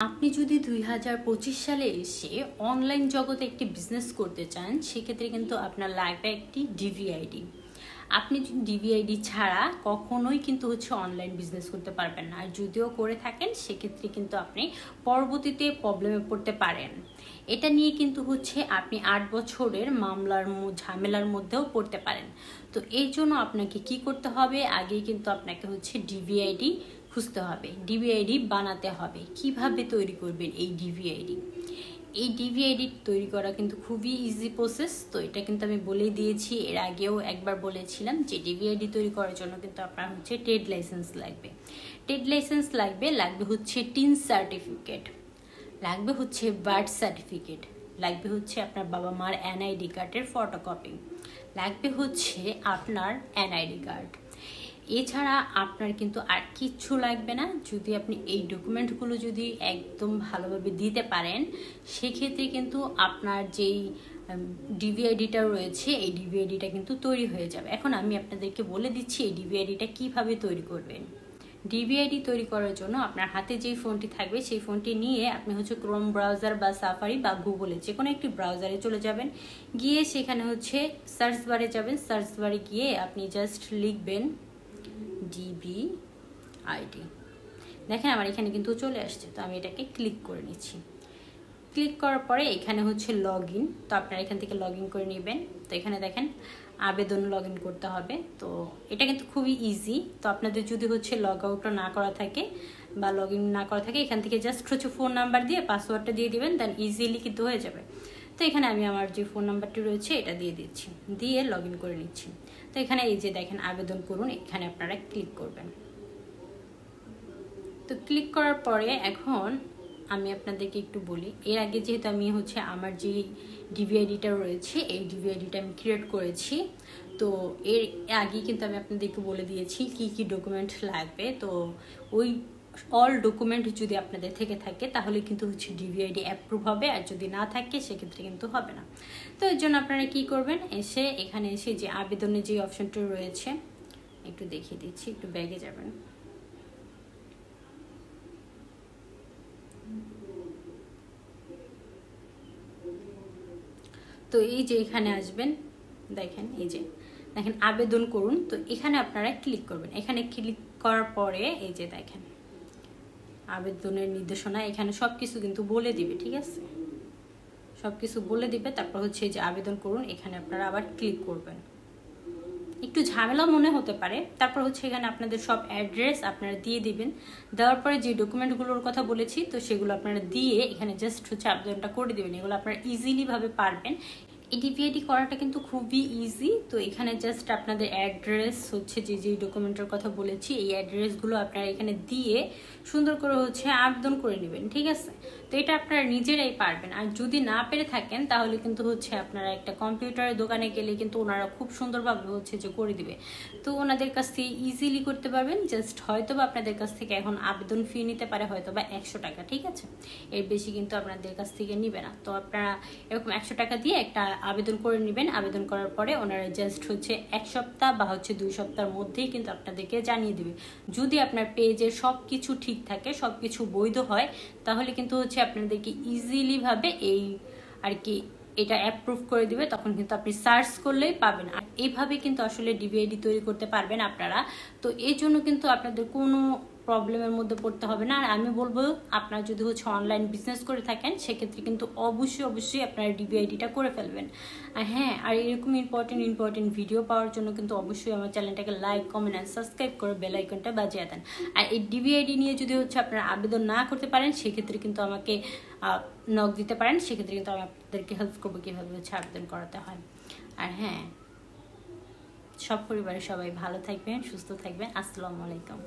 আপনি যদি 2025 সালে এসে অনলাইন জগতে একটি বিজনেস করতে চান, সেক্ষেত্রে কিন্তু আপনার লাগবে একটি ডিভিআইডি। আপনি ডিভিআইডি ছাড়া কখনোই কিন্তু অনলাইন বিজনেস করতে পারবেন না। আর যদিও করে থাকেন, সেক্ষেত্রে কিন্তু আপনি পরবর্তীতে প্রবলেমে পড়তে পারেন। এটা নিয়ে কিন্তু আপনি 8 বছরের মামলার ঝামেলার মধ্যেও পড়তে পারেন। তো এই জন্য আপনাকে কি করতে হবে, আগেই কিন্তু আপনাকে ডিভিআইডি খুঁজতে হবে, ডিভিআইডি বানাতে হবে। কিভাবে তৈরি করবেন এই ডিভিআইডি? এই ডিভিআইডি তৈরি করা কিন্তু খুবই ইজি প্রসেস। তো এটা কিন্তু আমি বলেই দিয়েছি, এর আগেও একবার বলেছিলাম যে ডিভিআইডি তৈরি করার জন্য কিন্তু আপনার ট্রেড লাইসেন্স লাগবে। ট্রেড লাইসেন্স লাগবে টিন সার্টিফিকেট, লাগবে বার্থ সার্টিফিকেট, লাগবে আপনার বাবা মার এনআইডি কার্ডের ফটোকপি, লাগবে আপনার এনআইডি কার্ড। এছাড়া আপনার কিন্তু আর কিচ্ছু লাগবে না। যদি আপনি এই ডকুমেন্টগুলো যদি একদম ভালোভাবে দিতে পারেন, সেক্ষেত্রে কিন্তু আপনার যেই ডিভিআইডিটা রয়েছে, এই ডিভিআইডিটা কিন্তু তৈরি হয়ে যাবে। এখন আমি আপনাদেরকে বলে দিচ্ছি এই ডিভিআইডিটা কিভাবে তৈরি করবেন। ডিভিআইডি তৈরি করার জন্য আপনার হাতে যেই ফোনটি থাকবে, সেই ফোনটি নিয়ে আপনি ক্রোম ব্রাউজার বা সাফারি বা গুগলে যে কোনো একটি ব্রাউজারে চলে যাবেন। গিয়ে সেখানে সার্চ বারে যাবেন। সার্চ বারে গিয়ে আপনি জাস্ট লিখবেন ডিভিআইডি। দেখেন আমার এখানে কিন্তু চলে আসছে। তো আমি এটাকে ক্লিক করে নিচ্ছি। ক্লিক করার পরে এখানে লগ ইন। তো আপনারা এখান থেকে লগ ইন করে নেবেন। তো এখানে দেখেন আবেদন লগ ইন করতে হবে। তো এটা কিন্তু খুবই ইজি। তো আপনাদের যদি লগ আউটটা না করা থাকে বা লগ ইন না করা থাকে, এখান থেকে জাস্ট ফোন নাম্বার দিয়ে পাসওয়ার্ডটা দিয়ে দিবেন, দেন ইজিলি কিন্তু হয়ে যাবে। তো এখানে আমি আমার যে ফোন নাম্বারটি রয়েছে এটা দিয়ে দিচ্ছি, দিয়ে লগ ইন করে নিচ্ছি। তো এখানে এই যে দেখেন আবেদন করুন, এখানে আপনারা ক্লিক করবেন। তো ক্লিক করার পরে এখন আমি আপনাদেরকে একটু বলি, এর আগে যেহেতু আমি আমার যে ডিভিআইডিটা রয়েছে, এই ডিভিআইডিটা আমি ক্রিয়েট করেছি। তো এর আগে কিন্তু আমি আপনাদেরকে বলে দিয়েছি কি কি ডকুমেন্ট লাগবে। তো ওই অল ডকুমেন্ট যদি আপনাদের থেকে থাকে, তাহলে কিন্তু ডিভিআইডি অ্যাপ্রুভ হবে। আর যদি না থাকে, সেক্ষেত্রে কিন্তু হবে না। তো এর জন্য আপনারা কি করবেন, এখানে এসে যে আবেদনের যে অপশনটা রয়েছে, একটু দেখিয়ে দিচ্ছি, একটু ব্যাগে যাবেন। তো এই যে এখানে আসবেন, দেখেন এই যে দেখেন আবেদন করুন। তো এখানে আপনারা ক্লিক করবেন। এখানে ক্লিক করার পরে এই যে দেখেন আবেদনের নির্দেশনা, এখানে সবকিছু কিন্তু বলে দিবে, ঠিক আছে? সবকিছু বলে দিবে। তারপর যে আবেদন করুন, এখানে আপনারা আবার ক্লিক করবেন। একটু ঝামেলা মনে হতে পারে। তারপর এখানে আপনাদের সব অ্যাড্রেস আপনারা দিয়ে দিবেন। দেওয়ার পরে যে ডকুমেন্টগুলোর কথা বলেছি, তো সেগুলো আপনারা দিয়ে এখানে জাস্ট আবেদনটা করে দিবেন। এগুলো আপনারা ইজিলি ভাবে পারবেন। এই ডিভিআইডি করাটা কিন্তু খুবই ইজি। তো এখানে জাস্ট আপনাদের অ্যাড্রেস যে ডকুমেন্টের কথা বলেছি, এই অ্যাড্রেসগুলো আপনারা এখানে দিয়ে সুন্দর করে আবেদন করে নেবেন, ঠিক আছে? তো এটা আপনারা নিজেরাই পারবেন। আর যদি না পেরে থাকেন, তাহলে কিন্তু আপনারা একটা কম্পিউটারের দোকানে গেলে কিন্তু ওনারা খুব সুন্দরভাবে যে করে দিবে। তো ওনাদের কাছ থেকে ইজিলি করতে পারবেন। জাস্ট হয়তো বা আপনাদের কাছ থেকে এখন আবেদন ফি নিতে পারে হয়তো বা 100 টাকা, ঠিক আছে? এর বেশি কিন্তু আপনাদের কাছ থেকে নিবে না। তো আপনারা এরকম 100 টাকা দিয়ে একটা আবেদন করে নেবেন। আবেদন করার পরে ওনারা জাস্ট 1 সপ্তাহ বা 2 সপ্তাহের মধ্যেই কিন্তু আপনাদেরকে জানিয়ে দিবে। যদি আপনার পেজে সবকিছু ঠিক থাকে, সবকিছু বৈধ হয়, তাহলে কিন্তু আপনাদেরকে ইজিলি ভাবে এই আর কি এটা অ্যাপ্রুভ করে দিবে। তখন কিন্তু আপনি সার্চ করলেই পাবেন। আর এইভাবে কিন্তু আসলে ডিভিআইডি তৈরি করতে পারবেন আপনারা। তো এই জন্য কিন্তু আপনাদের কোনো প্রবলেমের মধ্যে পড়তে হবে না। আর আমি বলবো, আপনারা যদি অনলাইন বিজনেস করে থাকেন, সেক্ষেত্রে কিন্তু অবশ্যই আপনারা ডিভিআইডিটা করে ফেলবেন। আর হ্যাঁ, আর এরকম ইম্পর্টেন্ট ভিডিও পাওয়ার জন্য কিন্তু অবশ্যই আমার চ্যানেলটাকে লাইক, কমেন্ট আর সাবস্ক্রাইব করে বেল আইকনটা বাজিয়ে দেন। আর এই ডিভিআইডি নিয়ে যদি আপনারা আবেদন না করতে পারেন, সেক্ষেত্রে কিন্তু আমাকে নক দিতে পারেন। সেক্ষেত্রে কিন্তু আমি আপনাদেরকে হেল্প করবো কীভাবে আবেদন করাতে হয়। আর হ্যাঁ, সব পরিবারের সবাই ভালো থাকবেন, সুস্থ থাকবেন। আসসালামু আলাইকুম।